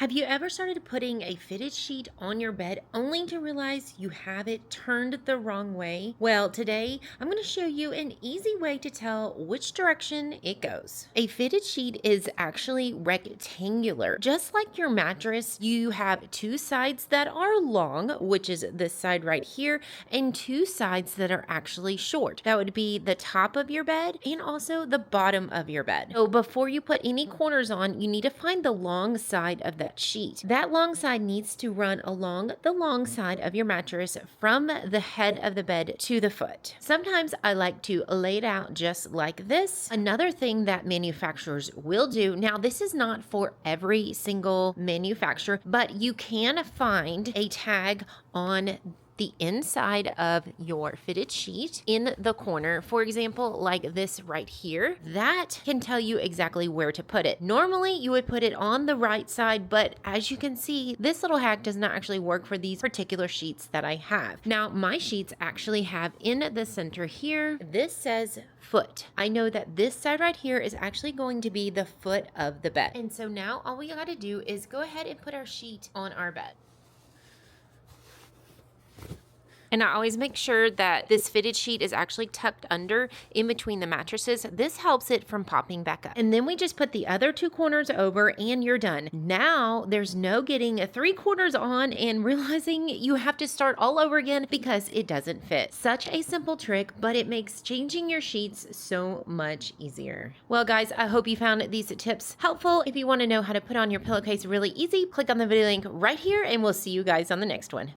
Have you ever started putting a fitted sheet on your bed only to realize you have it turned the wrong way? Well, today I'm going to show you an easy way to tell which direction it goes. A fitted sheet is actually rectangular. Just like your mattress, you have two sides that are long, which is this side right here, and two sides that are actually short. That would be the top of your bed and also the bottom of your bed. So before you put any corners on, you need to find the long side of that sheet. That long side needs to run along the long side of your mattress from the head of the bed to the foot. Sometimes I like to lay it out just like this. Another thing that manufacturers will do, now this is not for every single manufacturer, but you can find a tag on the inside of your fitted sheet in the corner. For example, like this right here, that can tell you exactly where to put it. Normally you would put it on the right side, but as you can see, this little hack does not actually work for these particular sheets that I have. Now, my sheets actually have in the center here, this says foot. I know that this side right here is actually going to be the foot of the bed. And so now all we gotta do is go ahead and put our sheet on our bed. And I always make sure that this fitted sheet is actually tucked under in between the mattresses. This helps it from popping back up. And then we just put the other two corners over and you're done. Now there's no getting 3/4 on and realizing you have to start all over again because it doesn't fit. Such a simple trick, but it makes changing your sheets so much easier. Well guys, I hope you found these tips helpful. If you want to know how to put on your pillowcase really easy, click on the video link right here and we'll see you guys on the next one.